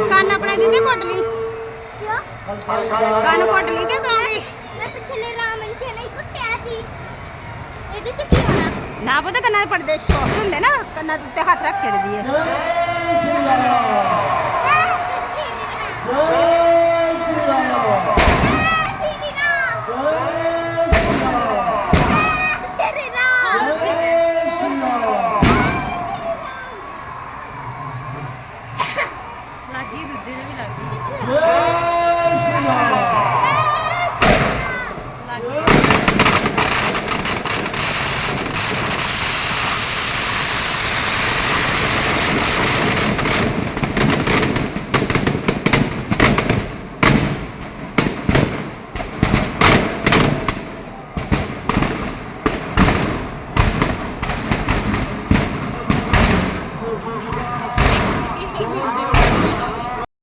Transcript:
ਕੰਨ ਆਪਣੇ ਦੀਦੀ ਕੁੱਟ ਲਈ ਕੰਨ ਕੁੱਟ ਲਈ ਕਿ ਕਹਾਂਗੇ ਮੈਂ ਪਿਛਲੇ ਰਾਮਨ ਚ ਨਹੀਂ ਕੁੱਟਿਆ ਸੀ ਇਹਦੇ ਚ ਕੀ ਹੋਣਾ ਨਾ ਪਤਾ ਕੰਨਾਂ ਦੇ ਪਰਦੇ ਸ਼ੌਕ ਹੁੰਦੇ ਨਾ ਕੰਨਾਂ ਦੇ ਉੱਤੇ ਹੱਥ ਰੱਖ ਛੱਡਦੀ ਹੈ ਲੱਗੀ ਦੂਜੇ ਨੇ ਵੀ ਲੱਗੀ ਲੱਗੀ